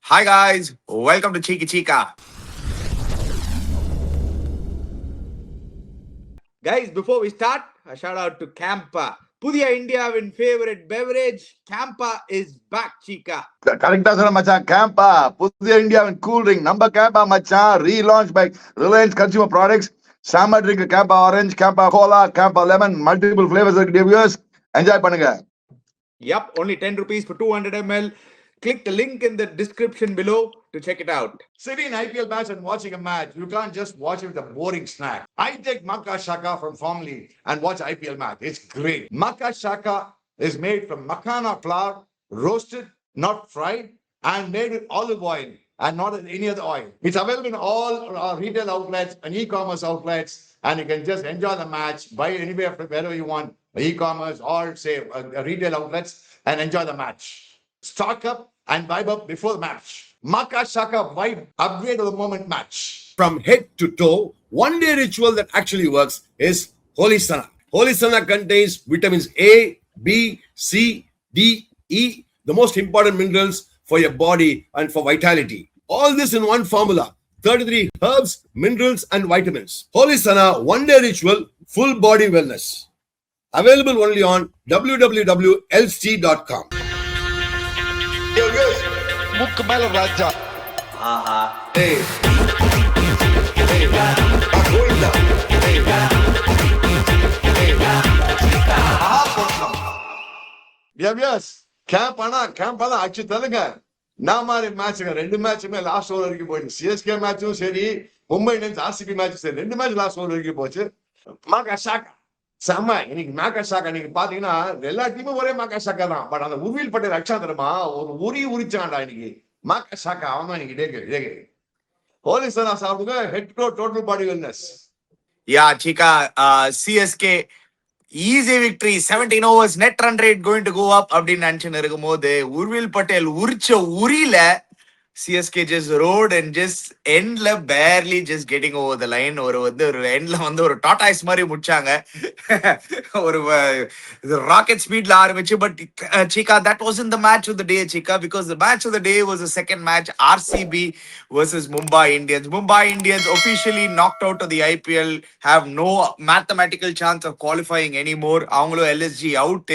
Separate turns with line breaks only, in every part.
Hi guys, welcome to Cheeky Chica. Guys, before we start, a shout out to Campa. Pudiya India's favorite beverage, Campa is back, Chica.
Correct answer, Macha. Campa, Pudiya Indian cool drink. Number Campa, Macha. Relaunched by Reliance Consumer Products. Summer drink, Campa Orange, Campa Cola, Campa Lemon. Multiple flavors. Viewers, enjoy பண்ணுங்க.
Yep, only 10 rupees for 200 ml. Click the link in the description below to check it out.
Sitting in IPL match and watching a match, you can't just watch it with a boring snack. I take Makka Shaka from Farm League and watch IPL match. It's great. Makka Shaka is made from makhana flour, roasted, not fried, and made with olive oil and not any other oil. It's available in all our retail outlets and e-commerce outlets, and you can just enjoy the match, buy it anywhere from wherever you want, e-commerce or say retail outlets, and enjoy the match. Stock up and vibe up before the match. Makka Shaka vibe upgrade of the moment match.
From head to toe, one day ritual that actually works is Holy Sana. Holy Sana contains vitamins A, B, C, D, E, the most important minerals for your body and for vitality. All this in one formula. 33 herbs, minerals, and vitamins. Holy Sana one day ritual, full body wellness. Available only on www.lc.com.
முக்கு மேல ராஜா
camp தான் அச்சு தருங்க. நான் மாதிரி மேட்சுங்க 2 மேட்சுமே last over வரைக்கும் போயிடுச்சு. CSK மேட்சும் சரி, மும்பை இந்தியன்ஸ் ஆர்சிபி மேட்சும் சரி, 2 மேட்ச் லாஸ்ட் ஓவர் வரைக்கும் போச்சு. மாக்கா ஷாக்கா செம்ம. இன்னைக்கு மேக்கா ஷாக்கா நீங்க பாத்தீங்கன்னா எல்லா டீமும் ஒரே மாக்கா ஷாக்கா தான். பட் அந்த உருவில் பட்டேல் ரக்ஷா தருமா ஒரு உரிச்சாண்டா இன்னைக்கு. மாக்கா ஷாக்கா அவன் தான் இன்னைக்கு டேக்கு ஹோலி சனா சாப்பிடுங்க. Head to total body wellness.
Yeah, Chica, CSK easy victory, 17 overs, net run rate going to go up அப்படின்னு நினைச்சுன்னு இருக்கும் போது Urvil Patel உரிச்ச உரியில CSK just rode and just endல barely just getting over the line. ஒரு endல ஒரு டாட்டாய்ஸ் மாதிரி முடிச்சாங்க. ஒரு ராக்கெட் ஸ்பீட்ல ஆரம்பிச்சு. But Chica, that wasn't the match of the day, Chica, because the match of the day was the second match, RCB versus Mumbai Indians. Mumbai Indians officially knocked out of the IPL, have no mathematical chance of qualifying anymore. அவங்களும் LSG out.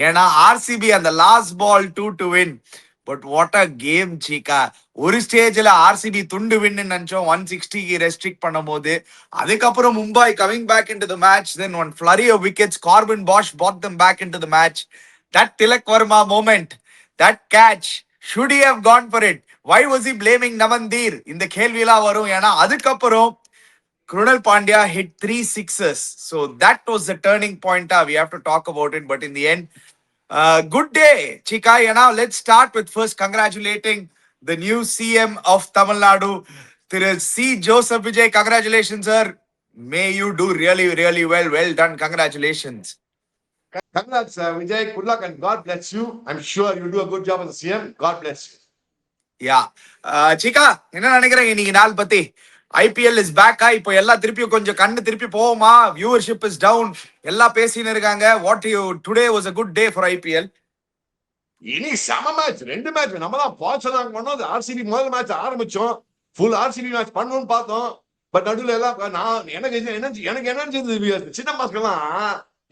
ஏன்னா RCB and the last ball 2 to win. But what a game Cheeka. ஒரு ஸ்டேஜ்ல RCB துண்டு வின்னு நினைச்சோம் 160 restrict பண்ணும் போது. அதுக்கப்புறம் Mumbai coming back into the match, then one flurry of wickets, Corbin Bosch brought them back into the match. That Tilak Verma moment, that catch, should he have gone for it? Why was he blaming Namandir? இந்த கேள்வியெல்லாம் வரும். ஏன்னா அதுக்கப்புறம் Krunal Pandya hit 3 sixes. So that was the turning point. We have to talk about it. But in the end, good day, Chica. Now let's start with first congratulating the new CM of Tamil Nadu, Thiru C. Joseph Vijay. Congratulations, sir. May you do really, really well. Well done. Congratulations.
Congrats, Vijay. Good luck and God bless you. I'm sure you do a good job as a CM. God bless you.
Yeah. Chica, என்ன நினைக்கிறீங்க இன்னைக்கு நாள் பத்தி? IPL is back. இப்போ எல்லாம் திருப்பியும் கொஞ்சம் கண்ணு திருப்பி போவோமா? Viewership is down. எல்லாம் பேசின்னு இருக்காங்க. Today was a good day for IPL.
இனி சம மேட்ச், 2 மேட்ச் நம்ம தான் பாட்சனாங்க பண்ணோம். ஆர்சிபி முதல் மேட்ச் ஆரம்பிச்சோம், ஃபுல் ஆர்சிபி மேட்ச் பண்ணணும்னு பார்த்தோம். பட் நடுவில் எல்லாம் எனக்கு எனர்ஜி இருந்தது. சின்ன மாஸ்கெல்லாம்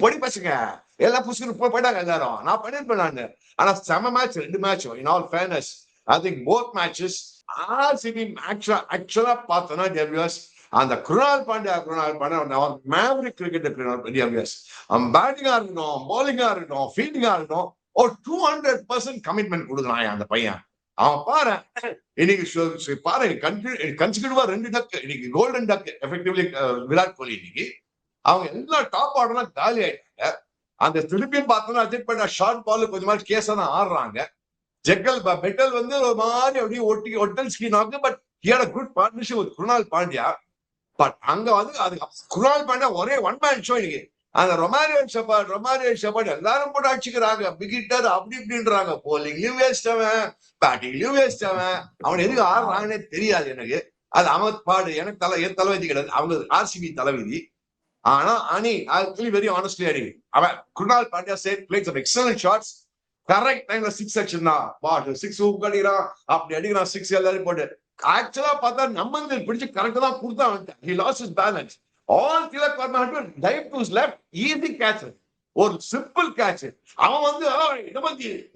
பொடி பசங்க எல்லாம் புதுசுக்கு போயிட்டாங்க எல்லாரும். நான் பண்ணிருப்பேன் நான். ஆனா செம மேட்ச் 2 மேட்சும். In all fairness, I think both matches RCB ஆக்சுவலா பார்த்தோன்னா அந்த குருணால் பாண்டியா மேவரிக் கிரிக்கெட் அவன் பேட்டிங்கா இருக்கட்டும், பவுலிங்கா இருக்கட்டும், ஃபீல்டிங்கா இருக்கட்டும், ஒரு 200% கமிட்மெண்ட் கொடுக்குறான் அந்த பையன். அவன் பாரு இன்னைக்கு பாரு கன்சிக்யூட்டிவா 2 டக் இன்னைக்கு கோல்டன் டக் எஃபெக்டிவ்லி விராட் கோலி இன்னைக்கு. அவங்க எல்லா டாப் ஆர்டர்லாம் காலி ஆயிட்டாங்க. அந்த திருப்பியும் பார்த்தோம்னா அஜித் பண்ண ஷார்ட் பால் கொஞ்சம் மாதிரி கேஸா தான் ஆடுறாங்க. பெட்டல் ஒரு மாதிரி அப்படியே ஒட்டல் ஸ்கிரீன் ஆகுது. But here good partnership with Krunal Pandya. But அங்க அது குருணால் பாண்டியா ஒரே ஒன் மேன் ஷோ இன்னைக்கு. அந்த ரொமாரியோ ஷெப்பர்ட் எல்லாரும் போட்டு அடிச்சுக்கிறாங்க. பிகிட்டர் அப்படி இப்படின்றாங்க. போலிங்லயும் வேஸ்ட் அவன், பேட்டிங்லயும் வேஸ்ட் அவன். அவன் எதுக்கு ஆடுறாங்கன்னே தெரியாது எனக்கு. அது அமத் பாடு எனக்கு என் தலைவிதி கிடையாது, அவங்க ஆர்சிபி தலைவிதி. ஆனா அணி ஆக்சுவலி வெரி ஆனஸ்ட்லி அணி அவன் Krunal Pandya played some excellent shots. Correct டைம்ல 6 அடிச்சிருந்தான். பாட்டு 6 ஹூக் அடிக்கிறான், அப்படி அடிக்கிறான் 6 எல்லாரும் போட்டு. ஆக்சுவலா பார்த்தா நம்ம பிடிச்சு கரெக்டா தான் கொடுத்தான் வந்துட்டான். He lost his balance. All Tilak Varma had to dive to his left, easy catch. ஒரு சிம்பிள் கேட்ச். அவன் வந்து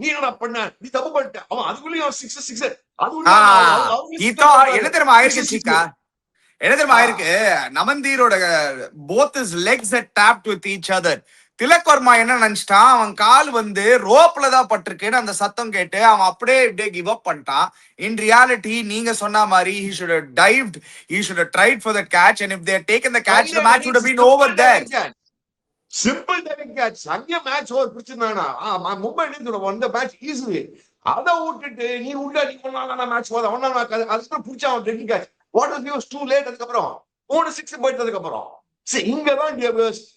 நீ என்னடா பண்ண, நீ தப்பு பண்ணிட்ட, அவன் அதுக்குள்ளேயும் 6
என்ன தெரியுமா ஆயிருக்கு சீக்கா, என்ன தெரியுமா ஆயிருக்கு, நமந்தீரோட both his legs had tapped with each other. Tilak Verma என்ன நினைச்சிட்டான், அவன் கால் வந்து ரோப்ல தான் பட்டிருக்குன்னு அந்த சத்தம் கேட்டு அவன் அப்படியே கிவ் அப் பண்ணிட்டான். இன் ரியாலிட்டி நீங்க சொன்ன மாதிரி he should have dived, he should have tried for the catch, and if they had taken the catch, the match would have been over there.
Simple diving catch. அங்கே match over பிடிச்சிருந்தானா Mumbai Indians வந்த match easily. அதை விட்டுட்டு நீ உள்ள நீ ஒன்னா match போத ஒன்னா அதுக்கப்புறம் பிடிச்சா அவன் diving catch. What is use too late. அதுக்கப்புறம் 3-6 போயிட்டதுக்கு அப்புறம் இங்கதான்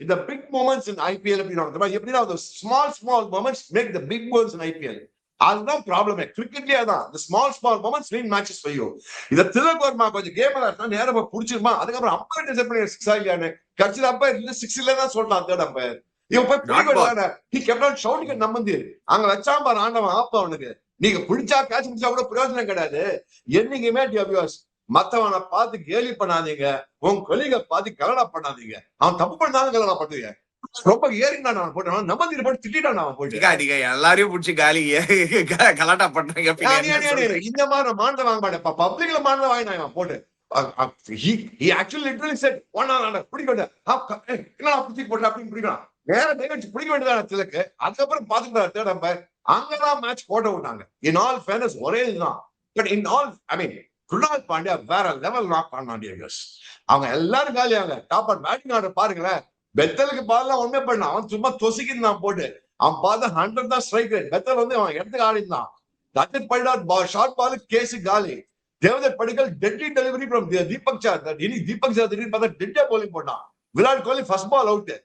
இந்த பிக் மூமெண்ட்ஸ் இன் ஐபிஎல் எப்படின்னா small moments make the big goals in IPL. அதுதான் ப்ராப்ளமே கிரிக்கெட்லயே. அதான் the small moments win matches for you. இத திலக் வர்மா கொஞ்சம் கேம் விளையாடுனா நேரமா புடிச்சிருமா. அதுக்கப்புறம் அம்பையர் டிசைட் பண்ணி 6 ஆகியானே கட்சியில அம்பையர் இல்ல 6 இல்ல தான் சொல்றான் தேர்ட் அம்பையர். இவன் போய் பிடிக்க he kept on shouting at நம்பந்தி. அங்க வச்சா பாரு ஆண்டவன் ஆப்ப அவனுக்கு. நீங்க பிடிச்சா கேட்ச் பிடிச்சா கூட பிரயோஜனம் கிடையாது. என்னைக்குமே டிவிஎஸ் மத்தவனை பார்த்து கேலி பண்ணாதீங்க, உன் கொலிக பார்த்து கலடா பண்ணாதீங்க. அவன் தப்பு பண்ணாலும் கலடா பண்ணுவீங்க. ரொம்ப ஏறினா நான் போட்டேன் நம்ம போட்டு திட்டான் அவன் போயிட்டு
எல்லாரையும் பிடிச்சி காலி கலாட்டா பண்றீங்க.
இந்த மாதிரி மாநில வாங்க மாட்டேன் பப்ளிக்ல மாநில வாங்கினான் போட்டு. He actually literally said பிடிக்க வேண்டிய போட்டு அப்படின்னு பிடிக்கலாம் வேற நிகழ்ச்சி பிடிக்க வேண்டியதான் திலக்கு. அதுக்கப்புறம் பாத்துக்கிட்டாரு தேர்ட் அம்பையர். அங்கதான் மேட்ச் போட்ட விட்டாங்க. இன் ஆல் ஃபேர்னஸ் ஒரே இதுதான். பட் இன் ஆல் ஐ மீன் குருநாத் பாண்டியா வேற லெவல் நாக் பண்ணான். அவங்க எல்லாரும் காலியாங்க. டாப் ஆர் பேட்டிங் ஆர்டர் பாருங்களேன். பெத்தலுக்கு பால்லாம் ஒண்ணே பண்ண அவன் சும்மா தொசிக்கிருந்தான் போட்டு. அவன் பார்த்தா 100 தான் ஸ்ட்ரைக் ரேட். பெத்தல் வந்து அவன் இடத்துக்கு ஆடிந்தான். Rajat Padikkal short ball case காலி. Devdutt Padikkal deadly delivery from Deepak Chahar. Deepak Chahar திடீர்னு பார்த்தா டெட்டா போலிங் போட்டான். Virat Kohli first ball out.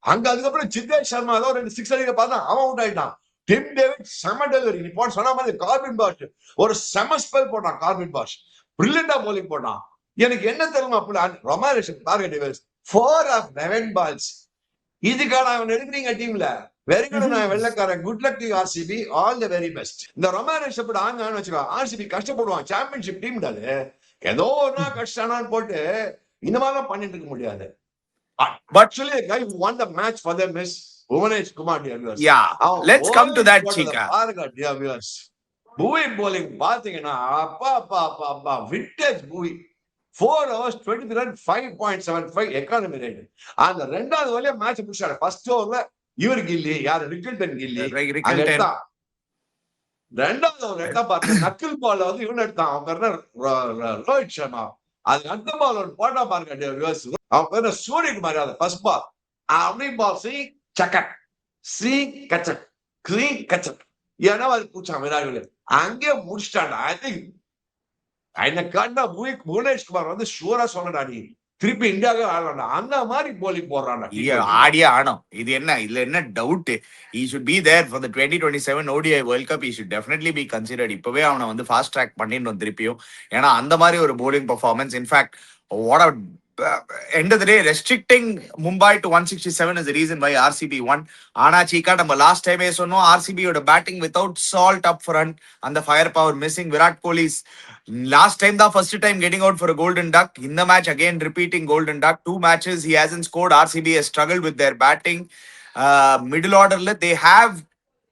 அங்க அதுக்கப்புறம் சித்தேஷ் சர்மா ஏதோ 2 6 அடிக்க பார்த்தா அவன் அவுட் ஆயிட்டான். டிம் டேவிட் செம டெலிவரி. நீ போட்டு சொன்ன மாதிரி கார்பின் பாஷ் ஒரு செம ஸ்பெல் போட்டான். கார்பின் பாஷ் பிரில்லியண்டா போலிங் போட்டான். எனக்கு என்ன தெரியுமா ரொமாரிஷன் பாருங்க டிவைஸ் 4 of 11 balls. இதுக்கான அவன் எடுக்கிறீங்க டீம்ல வெரி குட். நான் வெள்ளக்காரன் good luck to RCB, all the very best. இந்த ரொமாரிஷ் அப்படி ஆங்கான்னு வச்சுக்கோ ஆர்சிபி கஷ்டப்படுவான். சாம்பியன்ஷிப் டீம் ஏதோ ஒரு கஷ்டானான்னு போட்டு இந்த மாதிரிலாம் பண்ணிட்டு இருக்க முடியாது. But actually the guy who won the match for them is Bhuvanesh Kumar.
Yeah, let's come to that Chika.
Bhuvi bowling பாத்தீங்கன்னா அப்பா vintage Bhuvi 4 hours 23 run 5.75 economy rate. அந்த ரெண்டாவது வழியா மேட்ச் முடிச்சாரு. ஃபர்ஸ்ட் ஓவர்ல இவர் கில்லி யாரு ரிக்கில்டன் கில்லி எடுத்தான். ரெண்டாவது ஓவர் எடுத்தா பாருங்க நக்கில் பால் வந்து இவன் எடுத்தான். அவன் பேர் ரோஹித் சர்மா. அது அடுத்த பால் ஒரு போட்டா பாருங்க அவன் பேர் சூரியகுமார். அது ஃபர்ஸ்ட் பால் அப்படி பால் சி கச்சக் ஏன்னா அது பூச்சான் விராட் கோலி அங்கே முடிச்சிட்டாண்டா. ஐ திங்க் என்ன காட்டினா புவனேஷ் குமார் வந்து ஷூரா சொல்லடா நீ திருப்பி இந்தியாவே ஆடலாம் அந்த மாதிரி போலிங் போடுறான்.
ஆடியே ஆடும். இது என்ன இதுல என்ன doubt. he should be there for the 2027 ODI World Cup. He should definitely be considered. இப்பவே அவனை வந்து ஃபாஸ்ட் ட்ராக் பண்ணிடணும் திருப்பியும். ஏன்னா அந்த மாதிரி ஒரு bowling performance. In fact, what a end of the day restricting Mumbai to 167 is the reason why RCB won. ஆனா சீக்கா நம்ம லாஸ்ட் டைமே சொன்னோம் RCB யோட batting without salt up front and the firepower missing. Virat Kohli's last time the first time getting out for a golden duck. In the match again repeating golden duck. 2 matches he hasn't scored. RCB has struggled with their batting. Middle order they have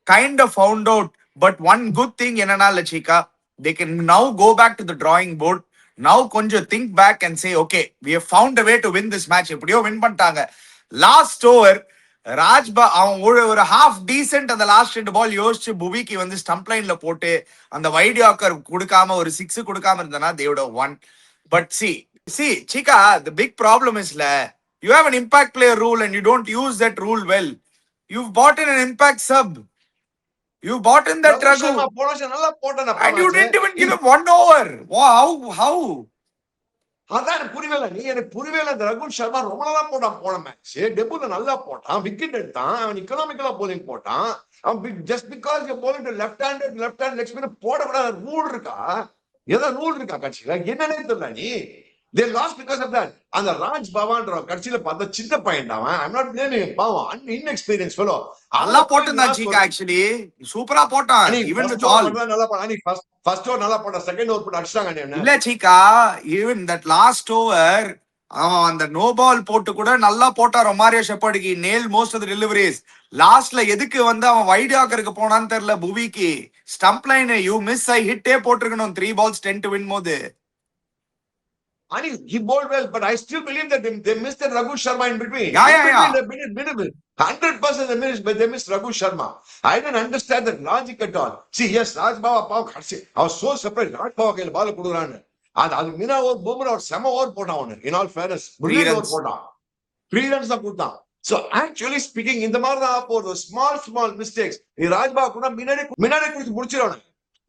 kind of found out. But one good thing enna Chika, they can now go back to the drawing board. Now கொஞ்சம் think back and say okay, we have found a way to win this match. எப்படியோ win பண்ணிட்டாங்க. Last over ராஜ்பா அவன் ஒரு half decent அந்த last 2 பால் யோசிச்சு புவிக்கு வந்து stump லைன்ல போட்டு அந்த வைட் யாக்கர் கொடுக்காம ஒரு 6 கொடுக்காம இருந்தானா they would have won. But see Chika, the big problem is you have an impact player rule and you don't use that rule well. You've bought in an impact sub. You bought in that Raghu and you didn't even give him 1 over. Wow, how?
அதான் புரியல. நீ எனக்கு புரியல. இந்த ரகுல் சர்மா ரொம்ப நல்லா போட்டான் போன மேட்ச். டெபுல நல்லா போட்டான், விக்கெட் எடுத்தான், அவன் இக்கனாமிக்கலா போலிங் போட்டான். அவன் just because you bowling to left hand leg spinner போடக்கூடாத ரூல் இருக்கா? ஏதோ ரூல் இருக்கா கட்சியில? என்னன்னே தெரியல. நீ They lost because of that. And the Raj Bhavan கடைசியில பார்த்தா சின்ன பையன் அவன். I'm not blaming him. பாவம் inexperienced fellow.
நல்லா போட்டிருந்தான் சீக்கா, ஆக்சுவலி சூப்பரா போட்டான். ஈவன் வித் ஆல்
நல்லா பண்ணா. ஃபர்ஸ்ட் ஓவர் நல்லா போட்டா, செகண்ட் ஓவர் போட்டு அடிச்சாங்க.
இல்ல Cheeka, even that last over அவன் அந்த நோ பால் போட்டு கூட நல்லா போட்டான். ரொமாரியோ ஷெப்பர்டுக்கு nail most of the deliveries. லாஸ்ட்ல எதுக்கு வந்து அவன் வைட் ஆக்கருக்கு போனான்னு தெரியல. புவிக்கு stump line you miss, I ஹிட்டே போட்டிருக்கணும். 3 balls 10 to win போது.
And he bowled well, but I still believe that they missed the Raghu Sharma in between.
Yeah.
100% they missed, but they missed Raghu Sharma. I didn't understand that logic at all. See, yes, Raj Baba Pav, I was so surprised. Raj Baba கையில பால் கொடுக்குறான்னு. அது மீனா ஒரு பொம்மர் ஒரு செம over போட்டான் அவனு. In all fairness, brilliant over போட்டான். 3 runs தான் கொடுத்தான். So actually speaking, இந்த மாதிரி தான் போற small mistakes. நீ ராஜ் பாபா கூட முன்னாடி குடிச்சு முடிச்சிரணும்.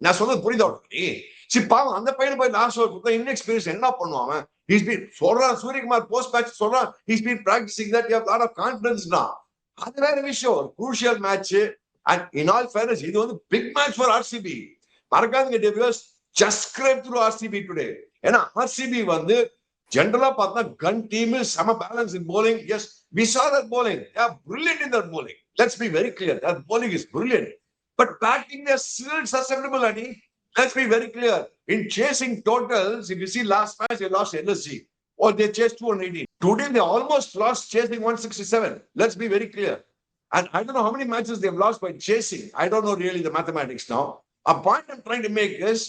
நான் சொல்றது புரியுதா உனக்கு? சி பாவம் அந்த பையனை போய் லாஸ்ட் ஓவர் கொடுத்தா இன்எக்ஸ்பீரியன்ஸ் என்ன பண்ணுவான்? He's been சொல்றான், சூரியகுமார் போஸ்ட் மேட்ச் சொல்றான், he's been practicing that, you have a lot of confidence now. அது வேற விஷயம். ஒரு crucial match, and in all fairness இது வந்து big match for RCB. மறக்காதீங்க devious, just scrape through RCB today. ஏன்னா RCB வந்து ஜெனரலா பார்த்தா கன் டீம், சம balance in bowling. Yes, we saw that bowling. They are brilliant in their bowling. Let's be very clear, that bowling is brilliant. But batting, they are still susceptible, Adi. Let's be very clear. In chasing totals, if you see last match, they lost LSG. Or they chased 218. Today, they almost lost chasing 167. Let's be very clear. And I don't know how many matches they've lost by chasing. I don't know really the mathematics now. A point I'm trying to make is,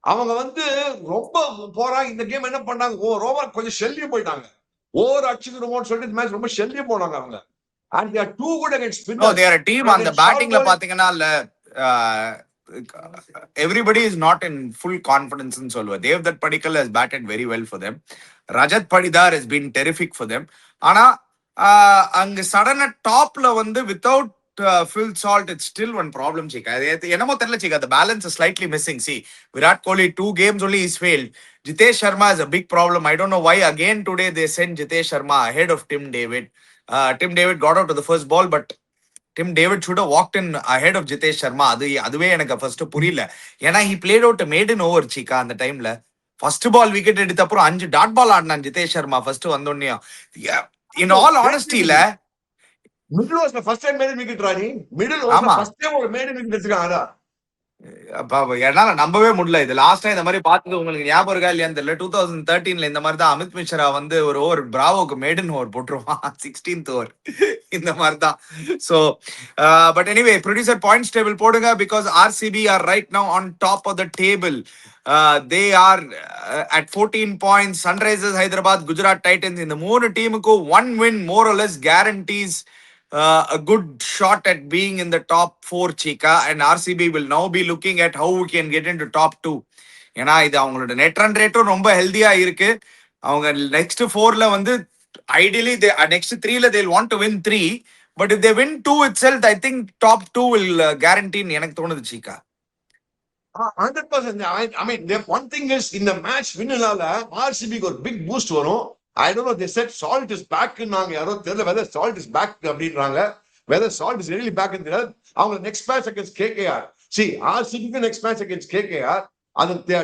அவங்க வந்து ரொம்ப போறா இந்த game என்ன பண்ணாங்க, over கொஞ்சம் ஷெல்லியும் போயிட்டாங்க. Over அடிச்சுக்கணும்னு சொல்லிட்டு இந்த மேட்ச் ரொம்ப ஷெல்லியும் போனாங்க அவங்க. And they are too good against spinners.
No, they are a team. அந்த பேட்டிங்ல பாத்தீங்கன்னா everybody is not in full confidence in Solva. Devdutt Padikkal has batted very well for them. Rajat Patidar has been terrific for them. ஆனா அங்க சடனா டாப்ல வந்து without Phil Salt, it's still one problem, Chika. என்னமோ தெரியல Chika, the balance is slightly missing. See, Virat Kohli 2 games only he's failed. Jitesh Sharma is a big problem. I don't know why again today they sent Jitesh Sharma ahead of Tim David. Tim David got out to the first ball, but Tim David should have walked in ahead of Jitesh Sharma. அதுவே எனக்கு first புரியல. ஏன்னா he played out a maiden over Chika அந்த டைம்ல. First ball wicket எடுத்த அப்புறம் 5 dot ball ஆடினான் Jitesh Sharma first வந்தோடனே. In all honesty ல
மிடில் ஓவர்ஸ்ல ஃபர்ஸ்ட் டைம் மேடன் விக்கெட் ராணி. மிடில் ஓவர்ஸ்ல ஃபர்ஸ்ட் டைம் ஒரு மேடன் விக்கெட் எடுத்துட்டாங்க.
என்னால நம்பவே முடியல. இது லாஸ்டா இந்த மாதிரி பார்த்தது உங்களுக்கு ஞாபகம் இருக்கா இல்லையான்னு தெரியல. 2013ல இந்த மாதிரி தான் அமித் மிஸ்ரா வந்து ஒரு ஓவர் பிராவோக்கு மேடன் ஓவர் போட்டுருவான் 16th ஓவர் இந்த மாதிரி தான். So but anyway producer points table போடுங்க. Because RCB are right now on top of the table. They are at 14 points. Sunrisers Hyderabad, Gujarat Titans, இந்த 3 டீமுக்கும் 1 win more or less guarantees a good shot at being in the top 4, Chika, and RCB will now be looking at how we can get into top 2. ஏன்னா இது அவங்களோட net run ரேட்டும் ரொம்ப ஹெல்தியா இருக்கு. அவங்க நெக்ஸ்ட் 4ல வந்து ஐடியலி நெக்ஸ்ட் 3ல they'll want to win 3, but if they win 2 itself, I think top 2 will guarantee எனக்கு தோணுது Chika.
100%. I mean, one thing is in the match winனால RCB க்கு ஒரு big boost வரும். I don't know, they said Salt is back நாங்க யாரோ தெரியல whether Salt is back அப்படின்றாங்க. Whether Salt is really back in the அவங்க next match against KKR. See, RCB க்கு next match against KKR அது they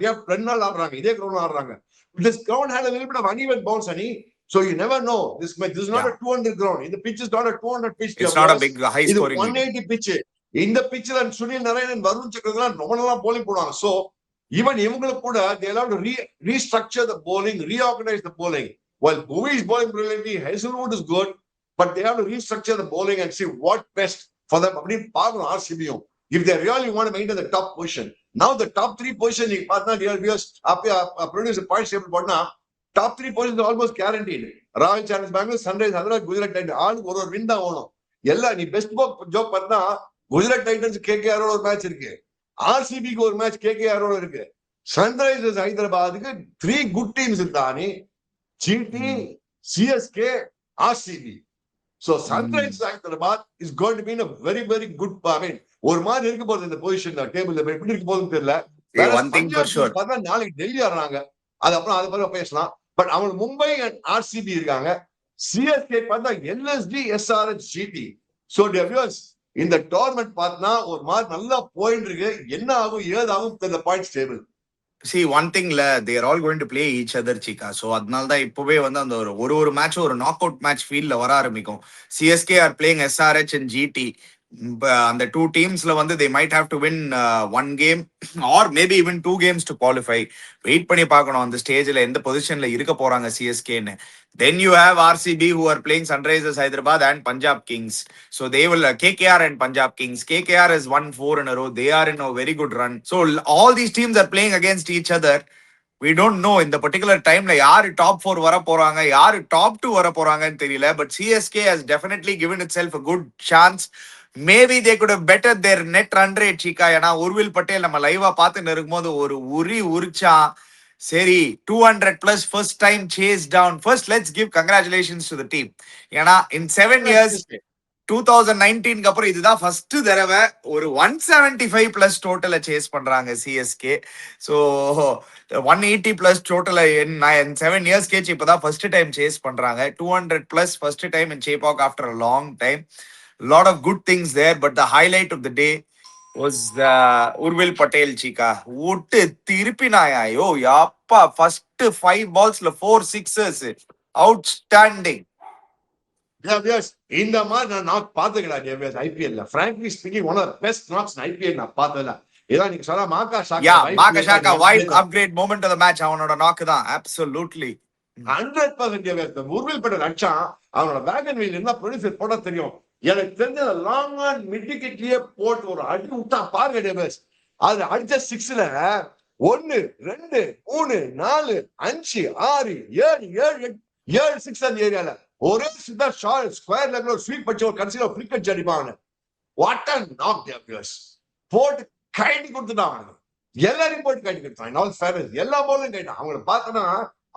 have 2 நாள் ஆடுறாங்க. இதே கிரவுண்ட் ஆடுறாங்க. This ground had a little bit of uneven bounce ani, so you never know. This is not a 200 ground. The pitch is not a 200 pitch.
It's not a big high scoring.
180 pitch. இந்த பிட்ச்ல சுனில் நரேனன், வருண் சக்கரவர்த்தி ரொம்ப நல்லா bowling போடுவாங்க. So even இவங்களுக்கு கூட they allow to restructure the bowling, reorganize the bowling. While Bhuvi is bowling brilliantly, Hazelwood is good, but they have to restructure the bowling and see what best for them. அப்படி பார்க்கணும் RCB. If they really want to maintain the top position. Now the top 3 position நீங்க பார்த்தா dear viewers, produce a point table போட்டா top 3 positions are almost guaranteed. Royal Challengers Bangalore, Sunrisers Hyderabad, Gujarat Titans ஆளுக்கு ஒரு win தான் ஓடும். எல்லாம் நீ best joke பார்த்தா குஜராத் டைட்டன்ஸ் KKR ஒரு மேட்ச் இருக்கு, RCBக்கு ஒரு மேட்ச் KKR இருக்கு, சன்ரைசர்ஸ் ஹைதராபாத்துக்கு 3 குட் டீம்ஸ் இருந்தானே, GT, CSK, RCB. So Sunrisers Hyderabad is going to be in a very very good, I mean, ஒரு மாதிரி இருக்க போறது இந்த பொசிஷன் டேபிள்ல எப்படி இருக்க போகுதுன்னு தெரியல.
One thing for sure,
பார்த்தா நாளைக்கு டெல்லி ஆடுறாங்க, அது அப்புறம் அதை பத்தி பேசலாம். பட் அவங்க மும்பை அண்ட் RCB இருக்காங்க. CSK பார்த்தா LSD, SRH, GT. So dear viewers, இந்த டோர்னமெண்ட் பார்த்தா ஒரு மாதிரி நல்லா போயிட்டு இருக்கு. என்ன ஆகும் ஏதாகும் இந்த points table.
see one thing they are all going to play each other Chika. So அதனால தான் இப்பவே வந்து அந்த ஒரு மேட்ச் ஒரு நாக் அவுட் மேட்ச் ஃபீல்ல வர ஆரம்பிக்கும். CSK are playing SRH and GT. அந்த டூ டீம்ஸ்ல வந்து they might have to win one game or maybe even two games to qualify. Wait பண்ணி பார்க்கணும் அந்த ஸ்டேஜ்ல எந்த பொசிஷன்ல இருக்க போறாங்க CSKன்னு. Then you have RCB who are playing Sunrisers Hyderabad and Punjab Kings. So they will KKR and Punjab Kings. KKR has won 4 in a row. They are in a very good run. So all these teams are playing against each other. We don't know in the particular time யாரு top 4 வர போறாங்க யாரு top 2 வர போறாங்கன்னு தெரியல. But CSK has definitely given itself a good chance. Maybe they could have bettered their net run rate Chika. ஏன்னா உர்வில் பட்டேல் நம்ம லைவா பார்த்துன்னு இருக்கும்போது ஒரு உரிச்சா சரி 200 plus first time chase down. First let's give congratulations to the team. ஏன்னா in 7 years 2019 அப்புறம் இதுதான் ஃபர்ஸ்ட் தடவை ஒரு 175 பிளஸ் டோட்டலை சேஸ் பண்றாங்க சிஎஸ்கே. ஸோ 180 பிளஸ் டோட்டலை in 7 years கேச்சு இப்பதான் ஃபர்ஸ்ட் டைம் சேஸ் பண்றாங்க. 200 plus first time in Chepauk after a long time. Lot of good things there, but the highlight of the day was Urvil Patel Chika. Woottu tirupinaya yo yappa first 5 balls la 4 sixes. Outstanding.
Yes, இந்த மாதிரி நான் knock பார்த்தேன் ஐபிஎல்ல. frankly speaking one of the best knocks in IPL நான் பார்த்ததுல. இதான் நீங்க சொன்ன மாகா
ஷாக்கா wife upgrade moment of the match அவனோட நாக் தான். Absolutely
100% உர்வில் பட்டேல் அடிச்சான். அவனோட வேகன் வீல் இருந்தா ப்ரொடியூசர் போட தெரியும். எனக்கு தெரிஞ்ச லாங் ஆன் மிட்விக்கெட்லயே போட்டு ஒரு அடி விட்டா பாருங்க. அது அடிச்ச 6ல 1 2 3 4 5 6 7 7 6 அந்த ஏரியால ஒரே சிதா ஷாட் ஸ்கொயர் லெக்ல ஒரு ஸ்வீப் பண்ணி ஒரு கன்சிடர் ஃபிளிக் அடிப்பாங்க. What a knock there plus போட் கைடி கொடுத்துட்டாங்க. எல்லாரையும் போட்டு கைடி கொடுத்தாங்க. நால் ஃபேரஸ் எல்லா பாலும் கைட்டான். அவங்கள பார்த்தனா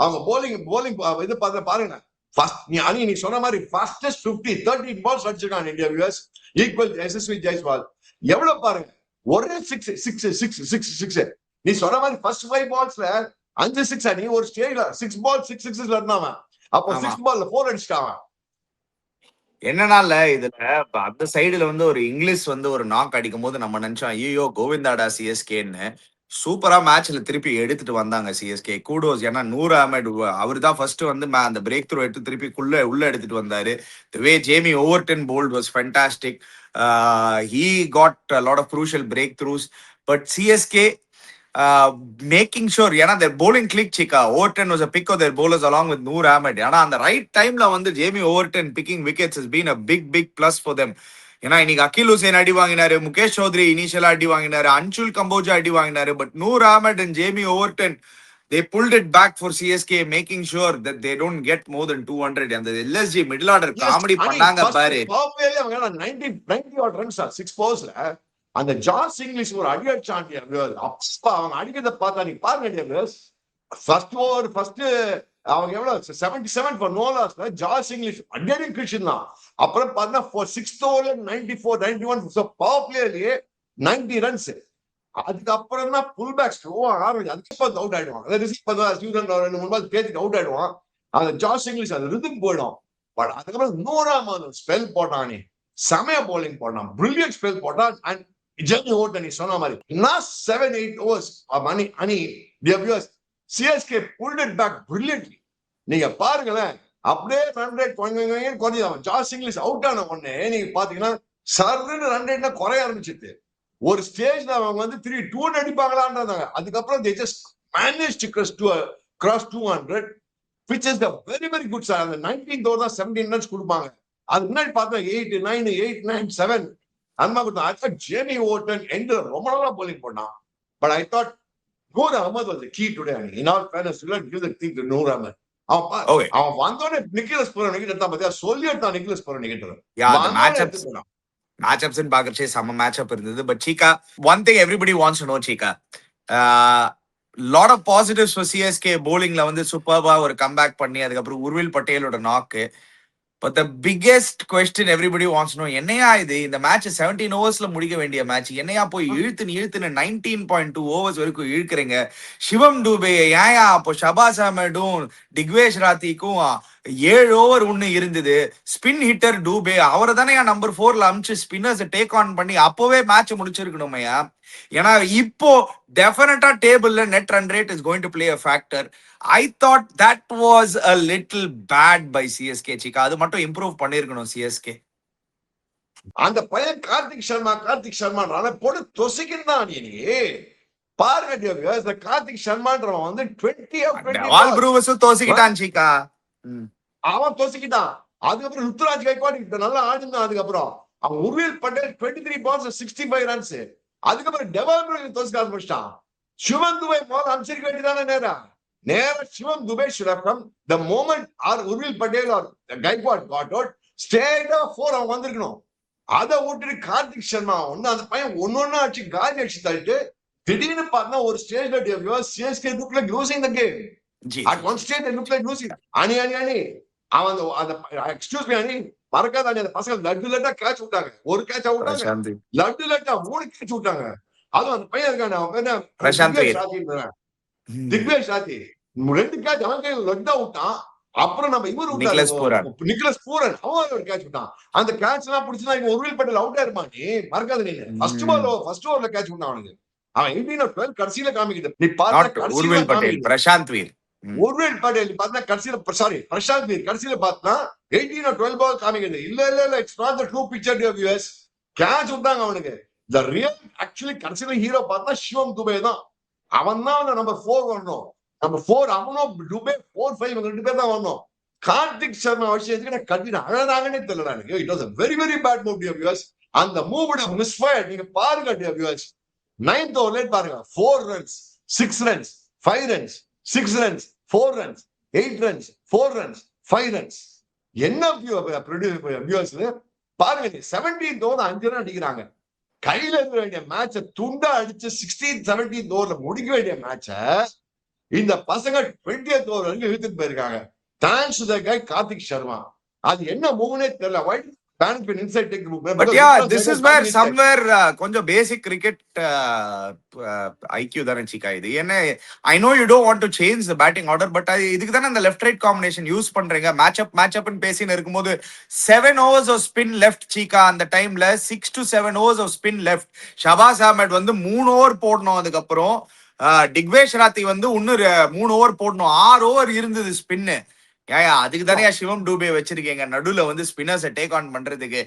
அவங்க bowling இது பாருங்க. நீ சொன்ன மாதிரி ஃபாஸ்டஸ்ட் 13 பால்ஸ் அடிச்சிருக்காங்க இந்தியா வியூவர்ஸ். ஈக்குவல் எஸ்எஸ்வி ஜெய்ஸ்வால். எவ்வளவு பாருங்க ஒரே 6 நீ சொன்ன மாதிரி ஃபர்ஸ்ட் 5 பால்ஸ்ல 5 6 நீ ஒரு ஸ்டேஜ்ல 6 பால் 6 6ஸ்ல இருந்தாவன். அப்போ 6 பால்ல 4 அடிச்சிட்டாங்க.
என்னனால இதுல அந்த சைடுல வந்து ஒரு இங்கிலீஷ் வந்து ஒரு நாக் அடிக்கும் போது நம்ம நினைச்சோம் ஐயோ கோவிந்தாடா சிஎஸ்கேன்னு. சூப்பரா மேட்ச்ல திருப்பி எடுத்துட்டு வந்தாங்க சிஎஸ்கே. கூடோஸ். ஏன்னா நூர் அஹமட் அவர் தான் ஃபர்ஸ்ட் வந்து அந்த பிரேக் த்ரூ எடுத்து திருப்பி உள்ள எடுத்துட்டு வந்தாரு. The way Jamie Overton bowled was fantastic. He got a lot of crucial breakthroughs. But CSK making sure ஏன்னா their bowling click Chika. Overton was a pick of their bowlers along with Noor Ahmed. ஏன்னா அந்த right டைம்ல வந்து Jamie Overton picking wickets has been a big plus for them. ஏன்னா இன்னைக்கு அகில் Hussein அடி வாங்கினாரு, முகேஷ் சௌத்ரி இனிஷியலா அடி வாங்கினாரு, அன்சுல் கம்போஜா அடி வாங்கினாரு. But Noor Ahmad and Jamie Overton they pulled it back for CSK, making sure that they don't get more than 200. அந்த LSG middle order காமெடி பண்ணாங்க பாரு.
90 odd runs 6 balls-ல அந்த ஜார்ஜ் இங்கிலீஷ் ஒரு அடி அடிச்சான். அப்பா அவன் அடிக்கிறத பார்த்தா நீ பாருங்க. ஃபர்ஸ்ட் ஓவர் ஃபர்ஸ்ட் அவங்க எவ்வளவு 77 for no loss. George English அடி கிருஷ்ணன் தான். அப்புறம் பார்த்தா 6th ஓவர்ல 94 91 பவர் பிளேயர்லயே 90 runs. அதுக்கப்புறம் தான் புல் பேக் ஸ்லோ ஆரம்பிச்சு. அதுக்கு அவுட் ஆயிடுவான். அவுட் ஆயிடுவான். அந்த ஜார்ஜ் இங்கிலீஷ் அந்த ரிதம் போயிடும். பட் அதுக்கப்புறம் 100 ஸ்பெல் போட்டான். செமைய bowling போட்டான். பிரில்லியன்ட் ஸ்பெல் போட்டான். அண்ட் ஜெர்னி ஓவர்டன் நீ சொன்ன மாதிரி லாஸ்ட் 7-8 overs அணி CSK pulled it back brilliantly. நீங்க பாருங்களேன் அப்படியே ரன் ரேட் குறைஞ்சான். ஜார்ஜ் இங்கிலீஷ் அவுட் ஆன உடனே நீங்க பாத்தீங்கன்னா சர்ன்னு ரன் ரேட்னா குறைய ஆரம்பிச்சிட்டு ஒரு ஸ்டேஜ்ல அவங்க வந்து 200 அடிப்பாங்களான்றாங்க. அதுக்கப்புறம் they just managed to cross 200 which is a very good side. அந்த 19th over தான் 17 runs கொடுப்பாங்க. அதுக்கு முன்னாடி பார்த்தா 8 9 8 9 7 அம்மா கொடுத்தா. I thought Jamie Overton end ரொம்ப நல்லா bowling பண்ணான். But I thought Noor Ahmed was the key today. In all fairness, you don't give the thing to Noor Ahmed. அவன் வந்தோடனே நிக்கலஸ் போற நிக்கிட்டு தான் பாத்தியா சொல்லி எடுத்தான். நிக்கலஸ் போற நிக்கிட்டு
மேட்சப்ஸ் பாக்குறச்சே செம்ம மேட்சப் இருந்தது. But Cheeka, one thing everybody wants to know Cheeka, lot of positives for CSK. bowlingல வந்து சூப்பர்பா ஒரு கம்பேக் பண்ணி அதுக்கப்புறம் உர்வில் பட்டேலோட நாக்கு. But the biggest question everybody wants to know, என்னையா இது இந்த மேட்ச் 17 ஓவர்ஸ்ல முடிக்க வேண்டிய மேட்ச் என்னையா போய் இழுத்துன்னு 19.2 ஓவர்ஸ் வரைக்கும் இழுக்கிறீங்க. சிவம் டூபே ஏயா அப்போ ஷபாஸ் அஹமடும் டிக்வேஷ் ராத்திக்கும் 7 ஓவர் ஒண்ணு இருந்தது. ஸ்பின் ஹிட்டர் டூபே அவரை தானே நம்பர் 4ல அமிச்சு ஸ்பின்னர்ஸ் டேக் ஆன் பண்ணி அப்பவே மேட்ச் முடிச்சிருக்கணுமையா. ஏன்னா இப்போ டெஃபினட்டா டேபிள்ல net run rate is going to play a factor. I thought that was a little bad by CSK Cheeka. அது மட்டும் இம்ப்ரூவ் பண்ணிருக்கணும் சிஎஸ்கே.
அந்த பையன் கார்த்திக் சர்மா போட்டு தொசிக்கின்றான் நீ பாருங்க. இந்த கார்த்திக் சர்மான்றவன் வந்து 20
ப்ரூவஸும் தோசிக்கிட்டான் சிக்கா.
அவன் தொசிக்கிட்டான். அதுக்கப்புறம் ருத்ராஜ் கைக்வாட் நல்லா ஆடினான். அதுக்கப்புறம் அவன் உர்வில் பட்டேல் 23 balls 65 runs. அதுக்கப்புறம் டெவால் ப்ரூவிஸ் தோசிக்க ஆரம்பிச்சிட்டான். சிவம் துபே முதல்ல அனுசரிக்க வேண்டியதானே நேரா சிவம் Dubey should have come the moment Urvil Patel or Gaikwad got out straight 4 அவன் வந்திருக்கணும். அதை விட்டுட்டு கார்த்திக் சர்மா வந்து அந்த பையன் ஒன்னொன்னா அடிச்சு காலி அடிச்சு தள்ளிட்டு திடீர்னு பார்த்தா ஒரு ஸ்டேஜ்ல CSK look like losing the game. At one stage they look like losing. அணி அவன் அந்த எக்ஸ்கியூஸ் மீ அணி மறக்காத அணி அந்த பசங்க லட்டு கேட்ச் விட்டாங்க. ஒரு கேட்ச் விட்டாங்க, லட்டு 3 கேட்ச் விட்டாங்க. அதுவும் அந்த பையன் இருக்கானே அவன் பேர் திக்வேஷ் ராத்தி 2 கேட்ச் அவன் கையில லட்டா விட்டான். அப்புறம் நம்ம இவரு நிக்கலஸ் பூரன் அவன் ஒரு கேட்ச் விட்டான். அந்த கேட்ச் எல்லாம் பிடிச்சா இவன் உர்வில் பட்டேல் அவுட் ஆயிருப்பான். நீ மறக்காத நீ ஃபர்ஸ்ட் ஓவர்ல கேட்ச் விட்டான் அவனுக்கு. அவன் 18 or 12 கடைசியில காமிக்கிட்டு நீ பார்த்தா
உர்வில் பட்டேல் பிரசாந்த் வீர்
உர்வில் பட்டேல் பார்த்தா கடைசியில சாரி பிரசாந்த் வீர் கடைசியில பார்த்தா 18 or 12 பால் காமிக்குது. இல்ல it's not the true picture to viewers. Catch விட்டாங்க அவனுக்கு. தி ரியல் ஆக்சுவலி கடைசியில ஹீரோ பார்த்தா சிவம் துபே தான். அவன் தான் நம்பர் 4 வரணும். நம்பர் 4 அவனும் துபே 4, 5 2 பேர் தான் வரணும். கார்த்திக் சர்மா விஷயத்துக்கு நான் கட்டின அழகாங்கன்னே தெரியல எனக்கு. It was a very very bad move to viewers. அந்த மூவ் would have misfired. நீங்க பாருங்க டு வியூவர்ஸ். 9th over பாருங்க 4 runs 6 runs 5 runs 6 runs 4 runs 8 runs 4 runs 5 runs. என்ன வியூவர்ஸ் பாருங்க. 17th over 5 run அடிக்கிறாங்க. கையில இருக்க வேண்டிய மேட்ச துண்டா அடிச்சு 16th 17th overல முடிக்க வேண்டிய மேட்ச இந்த பசங்க 20th over வரைக்கும் இழுத்துட்டு போயிருக்காங்க. தேங்க்ஸ் டு தி கை கார்த்திக் சர்மா. அது என்ன மூவ்னே தெரியல. Why Bank been inside take the move.
But yeah, this is where somewhere konja basic cricket IQ தான சிக்கா இது. என்ன I know you don't want to change the batting order, but இதுக்கு தான அந்த left right combination use பண்றீங்க. match up ன்னு பேசின இருக்கும்போது 7 overs of spin left சிக்கா. அந்த டைம்ல 6 to 7 overs of spin left. Shabaz Ahmad வந்து 3 ஓவர் போடணும். அதுக்கு அப்புறம் டிக்வேஷ் ராத்தி வந்து இன்னும் 3 ஓவர் போடணும். 6 ஓவர் இருந்தது ஸ்பின்னு. அதுக்கு தானே சிவம் டூபே வச்சிருக்கீங்க நடுவுல வந்து ஸ்பின்னர்ஸை டேக் ஆன் பண்றதுக்கு.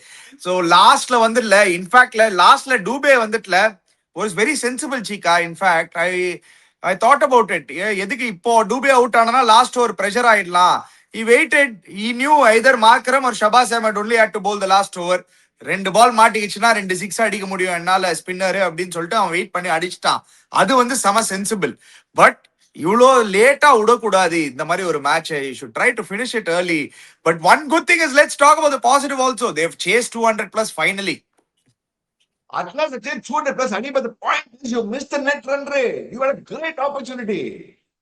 சோ லாஸ்ட்ல வந்து இல்ல, இன்ஃபேக்ட்ல லாஸ்ட்ல Dube வந்துட்டுல was very sensible சீக்கா. In fact I thought about it. எதுக்கு இப்போ டூபே அவுட் ஆனா லாஸ்ட் ஓவர் பிரஷர் ஆயிடலாம். he waited, he knew either Markram or Shabaz Ahmad only had to bowl the last over. 2 பால் மாட்டிக்கிச்சுன்னா 2 6 அடிக்க முடியும் என்னால ஸ்பின்னர் அப்படின்னு சொல்லிட்டு அவன் வெயிட் பண்ணி அடிச்சுட்டான். அது வந்து செம சென்சிபிள். பட் இவ்வளோ லேட்டா விடக்கூடாது இந்த மாதிரி ஒரு match. You should try to finish it early. But one good thing is let's talk about the positive also. They have chased 200+ finally.
At last they chased 200+. Ani, but the point is you missed the net run rate. You had a great opportunity.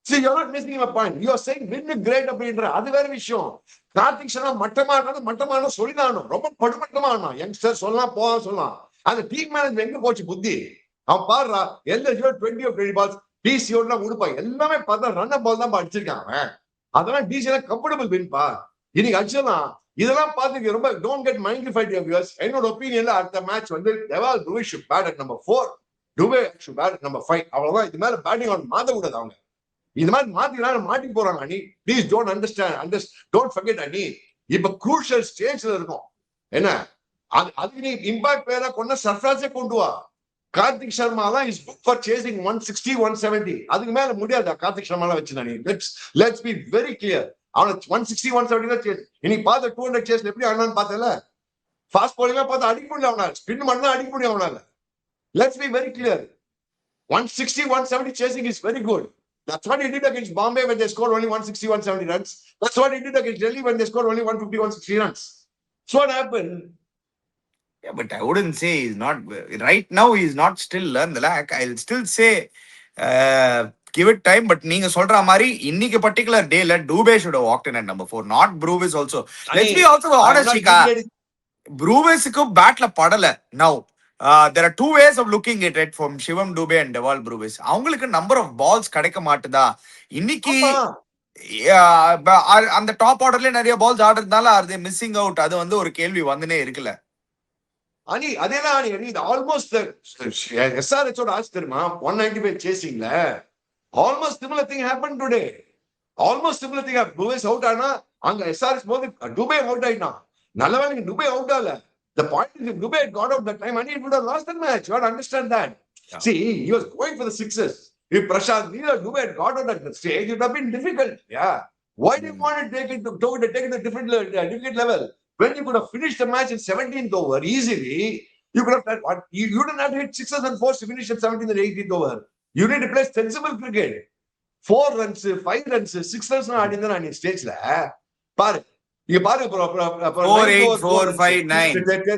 See, you're not missing a point. You are saying win great அப்படின்ற அது வேற விஷயம். கார்த்திக் சர்மா மட்டமான சொல்லிதானோ ரொம்ப படுமட்டமான youngster சொல்லலாம் சொல்லலாம். அந்த team management எங்க போச்சு புத்தி? அவன் பாடுறா எல்லாம் 20 or 20 balls டிசியோடலாம் கொடுப்பாங்க. எல்லாமே பார்த்தா ரன் பால் தான் அடிச்சிருக்காங்க. அதெல்லாம் டிசி எல்லாம் கம்ஃபர்டபிள் வின்பா. இன்னைக்கு அடிச்சலாம் இதெல்லாம் பார்த்து ரொம்ப டோன்ட் கெட் மைண்டிஃபைட் வியூவர்ஸ். என்னோட ஒப்பீனியன்ல அடுத்த மேட்ச் வந்து Dewald Brevis should bat at number 4, Dube should bat at number 5. அவ்வளவுதான். இது மேல பேட்டிங் ஆன் மாத்த கூடாது. அவங்க இது மாதிரி மாத்தி போறாங்க. அணி please don't understand don't forget. அணி இப்ப க்ரூஷியல் ஸ்டேஜ்ல இருக்கும். என்ன அதுக்கு நீ இம்பாக்ட் பிளேயரா கொண்ட சர்ஃப்ராஸே கொண்டு வா. கார்த்திக் சர்மா தான் இஸ் புக் ஃபார் சேசிங் 160 170. அதுக்கு மேல முடியாது கார்த்திக் சர்மா வச்சு. நான் லெட்ஸ் பி வெரி கிளியர். அவனை 160 170 தான் சேஸ். இன்னைக்கு பார்த்த 200 சேஸ் எப்படி ஆனான்னு பார்த்தல. ஃபாஸ்ட் பாலிங்லாம் பார்த்து அடிக்க முடியல அவனால. ஸ்பின் பண்ணா அடிக்க முடியும் அவனால. Let's be very clear. 160 170 chasing is very good. That's what he did against Bombay when they scored only 160 170 runs. That's what he did against Delhi when they scored only 150 160 runs. So what happened?
Yeah, but I wouldn't say he's not right now. He's not still learned the lack. I'll still say give it time. But நீங்க சொல்ற மாதிரி இன்னைக்கு particular dayல Dubey should have walked in at number 4, not Bruvis also. Let's be also honest, Chika. Bruvisக்கு பேட்ல படல. Now there are 2 ways of looking at it from Shivam Dubey and Deval Bruvis. அவங்களுக்கு number of balls கிடைக்க மாட்டுதா இன்னைக்கு? அந்த top ஆர்டர்ல நிறைய balls ஆடுறதுனால are they missing out? அது வந்து ஒரு கேள்வி வந்துனே இருக்குல்ல.
அணி அதேதான் அணி அணி ஆல்மோஸ்ட் SRH ஓட ஆச்சு தெரியுமா 195 சேசிங்ல almost similar thing happen today almost similar thing டுவேஸ் அவுட் ஆனா அங்க SRH போது டுபே அவுட் ஆயிட்டான் நல்ல வேலைக்கு டுபே அவுட் ஆகல the point is if Dubai had got out that time and he would have lost the match. You have to understand that.
Yeah.
See, he was going for the sixes. If Prashant Neela Dubai had got out at the stage, it would have been difficult. Yeah. Why do you want to take it to take it to a difficult level? When you could have finished the match in 17th over easily, you could have what you didn't have to hit sixes and fours to finish at 17th and 18th over. You need to play sensible cricket. 4 runs, 5 runs, 6 runs ஆடினா நீ ஸ்டேஜ்ல பாரு இங்க பாரு
4 8 4 5 9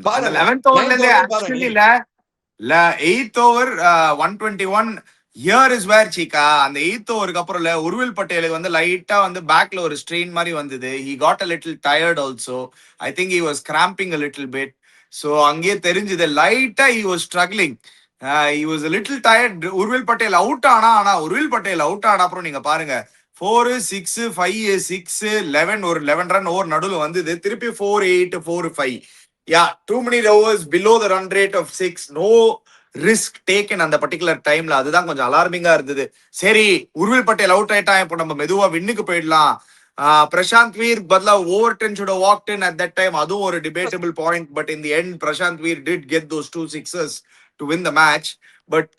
பாரு
11th ஓவர்ல இருந்து actually இல்ல 8th over 121 here is where Cheeka அந்த 8th ஓவருக்கு அப்புறம் இல்ல உருவில் பட்டேலுக்கு வந்து லைட்டா வந்து பேக்ல ஒரு ஸ்ட்ரெயின் மாதிரி வந்தது. he got a little tired also. I think he was cramping a little bit. so அங்கேயே தெரிஞ்சது லைட்டா he was struggling. he was a little tired. உருவில் பட்டேல் அவுட் ஆனா உருவில் பட்டேல் அவுட் ஆன அப்புறம் நீங்க பாருங்க 4 6 5 6 11 ஒரு 11 ரன் ஓவர் நடுவுல வந்தது. திருப்பி 4 8 4 5 yeah too many overs below the run rate of 6. no risk taken அந்த பர்టిక్యులர் டைம்ல. அதுதான் கொஞ்சம் அலார்மிங்கா இருந்தது. சரி உருவில் பட்டேல் அவுட் ஆயிட்டான், இப்போ நம்ம மெதுவா வின்னுக்கு போயிடலாம். பிரசாந்த் வீர் பதிலா Overton should have walked in at that time. அதுவும் ஒரு debatable point. But in the end Prashant Veer did get those 2 sixes to win the match. but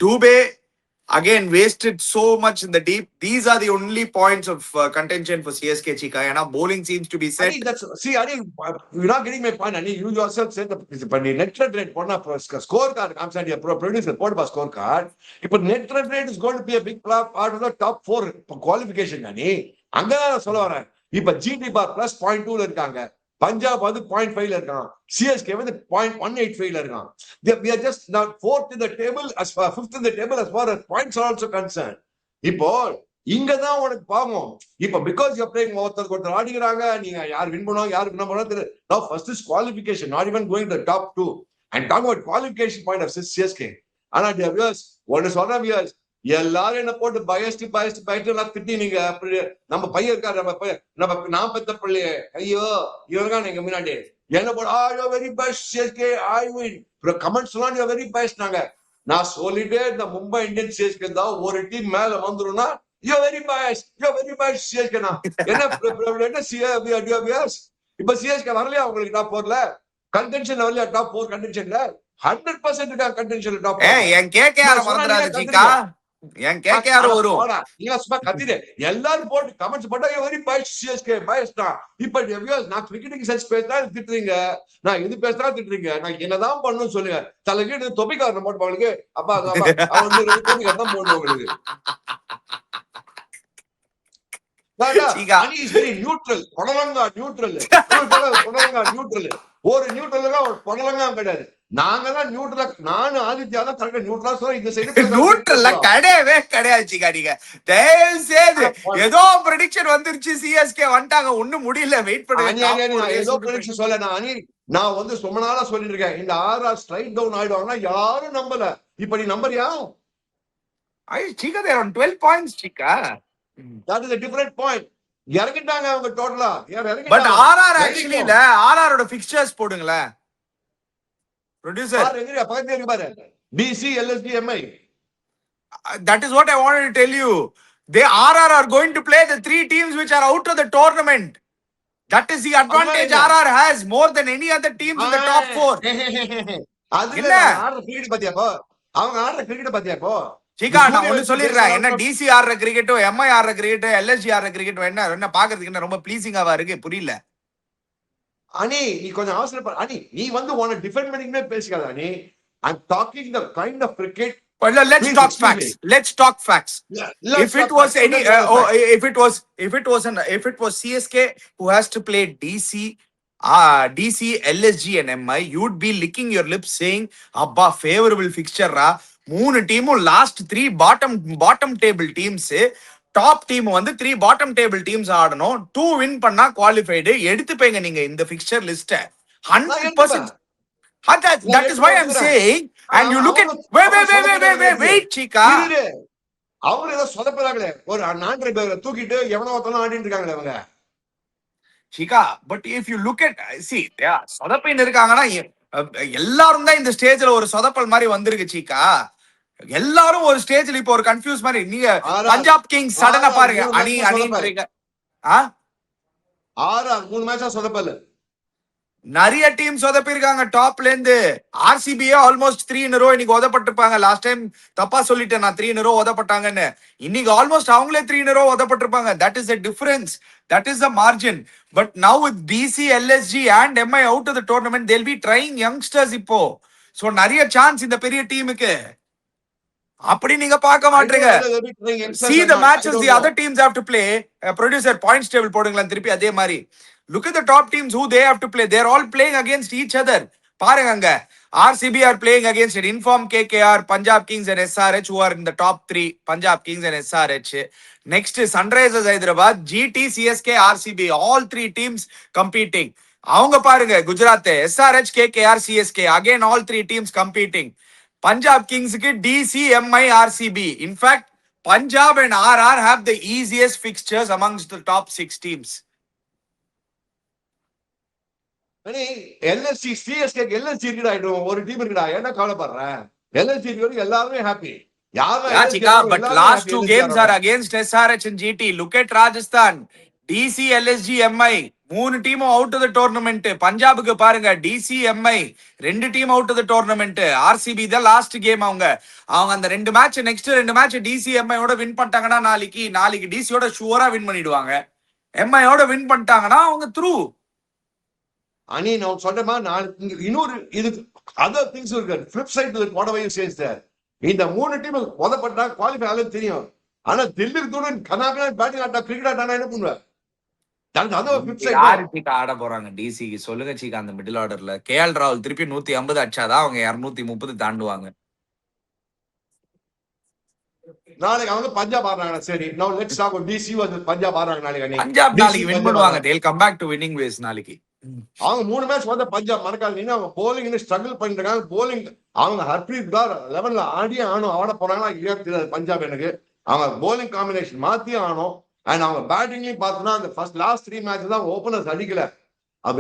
Dubey again wasted so much in the deep. These are the only points of contention for CSK Chika. And bowling seems to be set.
I mean, see, I mean, you're not getting my point. I mean, you yourself said the net run rate scorecard. I'm saying your producer report about scorecard. If net run rate is going to be a big part of the top 4 qualification, Nani, அங்கதான் சொல்ல வரேன். இப்ப GT bar plus 0.2 இருக்காங்க. பஞ்சாப் வந்து 0.5 இருக்கான். CSK வந்து 0.185 இருக்கான். We are just now 4th in the table as far 5th in the table as far as points are also concerned. இப்போ இங்கதான் உனக்கு பாவம். இப்போ because you are playing ஒருத்தர் ஆடிக்கிறாங்க, நீங்க யார் வின் பண்ணுவாங்க யார் வின் பண்ணுவாங்க தெரியல. Now first is qualification, not even going to the top 2. And talking about qualification point of CSK. ஆனா dear viewers, ஒன்னு சொல்றேன் viewers, எல்லாரும் என்ன போட்டு பயஸ்ட் எல்லாம் திட்டினீங்க. நம்ம பையன் இருக்காரு, நம்ம நான் பெத்த பிள்ளைய ஐயோ இவருக்கான எங்க முன்னாடி என்ன போட வெரி பெஸ்ட் CSK ஐ வின் கமெண்ட்ஸ் எல்லாம் வெரி பெஸ்ட். நாங்க நான் சொல்லிட்டே இந்த மும்பை இந்தியன்ஸ் CSK தான் ஒரு டீம் மேல வந்துரும்னா வெரி பெஸ்ட் CSK தான் என்ன இப்ப CSK வரலையா உங்களுக்கு டாப் 4ல கண்டென்ஷன் வரலையா டாப் 4 கண்டென்ஷன்ல 100% இருக்கா கண்டென்ஷன் டாப்.
என் கேகேஆர் மறந்துடாத சீக்கா, என் கேகேஆர் வரும்.
நீங்க சும்மா கத்திடு எல்லாரும் போட்டு கமெண்ட்ஸ் போட்டா வெரி பெஸ்ட் CSK பெஸ்ட். இப்ப நான் கிரிக்கெட்டிங் சென்ஸ் பேசினா திட்டுறீங்க, நான் இது பேசினா திட்டுறீங்க. நான் என்னதான் பண்ணணும்னு சொல்லுங்க. தலைக்கு தொப்பிக்காரன் போட்டு உங்களுக்கு அப்பா தொப்பிக்காரன் தான் போடணும் உங்களுக்கு. நியூட்ரல் புடலங்கா நியூட்ரல் ஒரு நியூட்ரல் புடலங்கா கிடையாது. நாங்கதான் நியூட்ரல், நானும் ஆதித்யா தான் கரெக்டா நியூட்ரலா சொல்ல. இந்த சைடு
நியூட்ரல்ல கிடையவே கிடையாது சீக்கா. நீங்க தயவு செய்து ஏதோ ப்ரெடிக்ஷன் வந்துருச்சு CSK வந்துட்டாங்க ஒண்ணும் முடியல வெயிட் பண்ணுங்க.
ஏதோ ப்ரெடிக்ஷன் சொல்ல நான் வந்து ரொம்ப நாளா சொல்லிட்டு இருக்கேன். இந்த RR ஸ்லைட் டவுன் ஆயிடுவாங்கன்னா யாரும் நம்பல. இப்ப நீ நம்பறியா?
சீக்கா they are on 12 points சீக்கா.
that is a different point. இறங்கிட்டாங்க அவங்க டோட்டலா.
பட் RR actually இல்ல, RR ஓட ஃபிக்சர்ஸ் போடுங்களே ப்ரொடியூசர்.
பக்கத்துல இருக்கு பாரு DC LSG MI.
That is what I wanted to tell you. They RR are going to play the 3 teams which are out of the tournament. That is the advantage RR has more than any other teams in the top 4.
அதுல ஆடுற cricket பாத்தியாப்போ, அவங்க ஆடுற cricket பாத்தியாப்போ
சீக்கா. நான் ஒண்ணு சொல்லிடுறேன், என்ன DC ஆடுற கிரிக்கெட்டோ MI ஆடுற கிரிக்கெட்டோ LSG ஆடுற கிரிக்கெட்டோ என்ன பாக்குறதுக்கு என்ன ரொம்ப ப்ளீசிங்காவா இருக்கு புரியல.
அனி நீ கொஞ்சம் அவசரப்பட அனி, நீ வந்து உன டிஃபெண்ட் பண்ணிக்கவே பேசிக்காத அனி. I'm talking the kind of cricket.
Well, let's talk facts. Let's talk facts. If it was any, if it was CSK who has to play DC, LSG and MI, you'd be licking your lips saying, "Abba, favorable fixture ra." 3 டீமும் last 3 bottom table teams. Top team வந்து 3 bottom table teams ஆடணும். 2 win பண்ணா qualified. எடுத்துப்பீங்க நீங்க இந்த fixture லிஸ்ட 100%. That is why I'm saying. And you look at wait Chika.
அவங்க ஏதோ சொதப்பறாங்களே, ஒரு 4 பேரை தூக்கிட்டு எவனோ ஒருத்தனும் ஆடிட்டு இருக்காங்களே அவங்க.
Chika, but if you look at, see, சொதப்பின்னு இருக்காங்கன்னா எல்லாரும் தான் இந்த ஸ்டேஜ்ல ஒரு சொதப்பல் மாதிரி வந்திருக்கு சீக்கா. எல்லாரும் ஒரு ஸ்டேஜ்ல இப்போ ஒரு கன்ஃபியூஸ் மாதிரி. நீங்க பஞ்சாப் கிங்ஸ் சடனா பாருங்க அணின்றீங்க.
மூணு மேட்சா சொதப்பல.
நிறைய டீம் சொதப்பிருக்காங்க டாப்ல இருந்து. ஆர்சிபியே ஆல்மோஸ்ட் 3 in a row இன்னைக்கு உதப்பட்டிருப்பாங்க. லாஸ்ட் டைம் தப்பா சொல்லிட்டேன் நான் 3 in a row உதப்பட்டாங்கன்னு. இன்னைக்கு ஆல்மோஸ்ட் அவங்களே 3 in a row உதப்பட்டிருப்பாங்க. That is a difference, that is the margin. But now with DC, LSG and MI out of the tournament, they'll be trying youngsters இப்போ. So நிறைய chance இந்த பெரிய டீமுக்கு. அப்படி நீங்க பார்க்க மாட்டீங்க. See the matches the other teams have to play. Producer points table போடுங்களா திருப்பி அதே மாதிரி. Look at the top teams who they have to play. They're all playing against each other. பாருங்க அங்க RCB are playing against an informed KKR, Punjab Kings and SRH who are in the top 3. Punjab Kings and SRH. Next is Sunrisers Hyderabad, GT, CSK, RCB. All 3 teams competing. அவங்க பாருங்க Gujarat, SRH, KKR, CSK. Again all 3 teams competing. Punjab Kings க்கு DC, MI, RCB. In fact, Punjab and RR have the easiest fixtures amongst the top 6 teams.
LSC CSK LSC இருக்குடா, ஒரு team இருக்குடா, என்ன கவலைப்படுறேன்? LSC வரைக்கும் எல்லாருமே happy.
But last 2 games are against SRH and GT. Look at Rajasthan, DC, LSG, MI. 3 டீமும் out of the tournament. பஞ்சாபுக்கு பாருங்க DC, MI 2 team out of the tournament. RCB தான் லாஸ்ட் கேம். அவங்க அந்த 2 match next 2 match DC, MI ஓட win பண்ணிட்டாங்கன்னா நாளைக்கு DC ஓட ஷூரா வின் பண்ணிடுவாங்க. MI ஓட வின் பண்ணிட்டாங்கன்னா அவங்க த்ரூ.
அனி நான் சொன்னமா இன்னொரு இது அதர் திங்ஸ் இருக்கு. Flip side to whatever you says there. இந்த 3 டீம் மொதப்பட்டா குவாலிஃபை ஆகும் தெரியும். ஆனா தில்லிக்கு தூரம் கனாகனா பேட்டிங் ஆட்டா கிரிக்கெட் ஆட்டானா என்ன பண்ணுவ?
யாரு சீக்கா ஆட போறாங்க டிசிக்கு சொல்லுங்க சீக்கா. அந்த மிடில் ஆர்டர்ல KL ராகுல் திருப்பி 150 அடிச்சாதான் அவங்க 230 தாண்டுவாங்க.
நாளைக்கு அவங்க பஞ்சாப் ஆடுறாங்க. சரி, now let's talk about DC versus Punjab ஆடுறாங்க நாளைக்கு.
பஞ்சாப் நாளைக்கு வின் பண்ணுவாங்க. they'll come back to winning ways நாளைக்கு.
அவங்க 3 மேட்ச் வந்து பஞ்சாப் மறக்காதீங்க. அவங்க போலிங் இன்னும் ஸ்ட்ரகிள் பண்ணிட்டு இருக்காங்க. போலிங் அவங்க ஹர்ப்ரீத் கௌர் 11ல ஆடியே ஆனும். ஆட போறாங்களா இல்லையா தெரியாது பஞ்சாப் எனக்கு. அவங்க போலிங் காம்பினேஷன் மாத்தி ஆனும். அண்ட் அவங்க பேட்டிங்லயும் பார்த்தோம்னா அந்த லாஸ்ட் 3 மேட்சஸ் தான் ஓபனர்ஸ் அடிக்கல.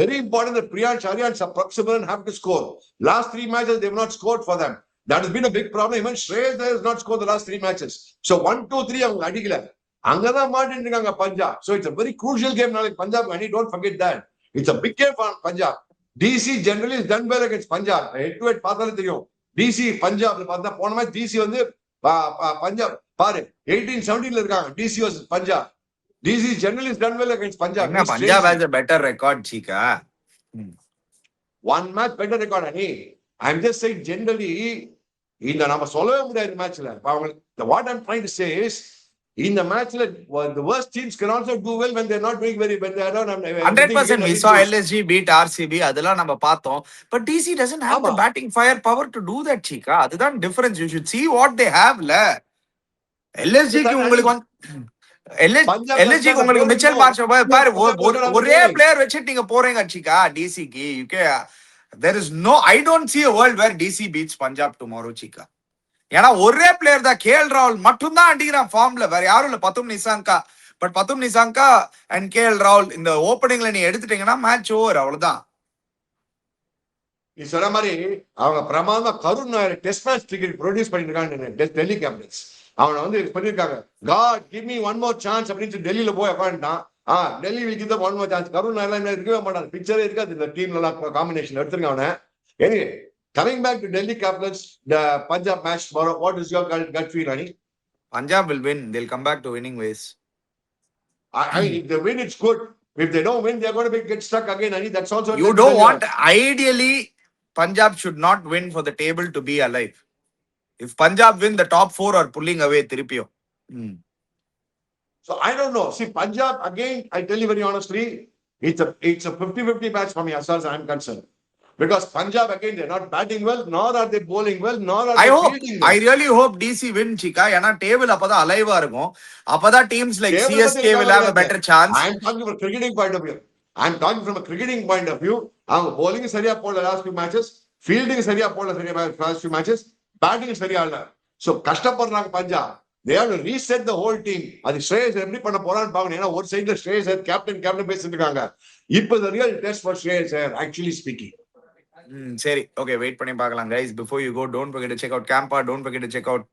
Very important that Priyansh Arians are flexible and have to score. Last 3 matches they have not scored for them. That has been a big problem. Even Shreyas has not scored the last 3 matches. So 1, 2, 3 அவங்க அடிக்கல. அங்கதான் மாட்டிட்டு இருக்காங்க Punjab. So it's a very crucial game நாளைக்கு Punjab. And don't forget that. It's a big game for Punjab. DC generally is done well against Punjab. Head to head பார்த்தாலே தெரியும். DC பஞ்சாப்ல பார்த்தா போன மேட்ச் DC வந்து பஞ்சாப் பாரு 18-17ல இருக்காங்க. DC versus Punjab. DC generally is done well against Punjab.
Punjab has a better record, Chika.
One match better record, Ani. I'm just saying generally இந்த நம்ம சொல்லவே முடியாது மேட்ச்ல. What I'm trying to say is in the match the worst teams can also do well when they're not doing very well.
100% we saw LSG beat RCB. அதெல்லாம் நம்ம பார்த்தோம். But DC doesn't have the batting firepower to do that, Chika. அதுதான் difference. You should see what they have la. LSG க்கு உங்களுக்கு LSG க்கு உங்களுக்கு Mitchell Marsh பாரு ஒரே பிளேயர் வச்சிட்டு நீங்க போறீங்க Chika DC க்கு. There is no, I don't see a world where DC beats Punjab tomorrow, Chika. ஏன்னா ஒரே பிளேயர் தான் KL ராகுல் மட்டும் தான் அடிக்கிறான் ஃபார்ம்ல. வேற யாரும் இல்ல. பத்தும் நிசாங்கா. பட் பத்தும் நிசாங்கா அண்ட் KL ராகுல் இந்த ஓப்பனிங்ல நீ எடுத்துட்டீங்கன்னா மேட்ச் ஓவர். அவ்வளவுதான்.
நீ சொன்ன மாதிரி அவங்க பிரமாதமா Karun Nair test match cricket produce பண்ணிருக்காங்க டெல்லி கேப்டன்ஸ். அவனை வந்து பண்ணிருக்காங்க. God give me one more chance அப்படின்னு டெல்லியில போய் உட்காந்துட்டான். Delhi will give them one more chance. கருண் நாயர் இருக்கவே மாட்டாங்க. பிக்சரே இருக்காது இந்த டீம்ல எல்லாம் காம்பினேஷன் எடுத்துருங்க அவனை. Anyway, coming back to Delhi Capitals, the Punjab match tomorrow, what is your gut feel, Ani?
Punjab will win. They'll come back to winning ways.
I mean, if they win, it's good. If they don't win, they're going to get stuck again, Ani. That's also...
You don't want... Ideally, Punjab should not win for the table to be alive. If Punjab win, the top 4 are pulling away Tiripio.
So, I don't know. See, Punjab, again, I tell you very honestly, it's a 50-50 match for me as far as I'm concerned. Because Punjab, again, they're not batting well, nor are they bowling well, nor are they fielding well.
I really hope DC win, Chika. ஏன்னா table அப்பதான் அலைவா இருக்கும். அப்பதான் teams like CSK will have a better chance.
I'm talking from a cricketing point of view. அவங்க bowling சரியா போடல last few matches, fielding சரியா போடல last few matches, batting சரியா இல்ல. So கஷ்டப்படுறாங்க Punjab. they have to reset the whole team. அது ஸ்ரேயஸ் எப்படி பண்ண போறான்னு பாக்கணும். ஏன்னா ஒரு சைடுல ஸ்ரேயஸ் கேப்டன் பேசிட்டு இருக்காங்க. இப்போ the real test for Shreyas Iyer, actually speaking.
சரி, ஓகே, வெயிட் பண்ணி பார்க்கலாம் guys. Before you go, don't forget to check out Campa, don't forget to check out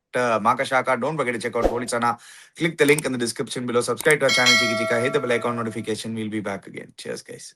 Makashaka, don't forget to check out Holy Sana. Click the link in the description below, subscribe to our channel Chiki Chika, hit the bell icon notification. We'll be back again. Cheers guys.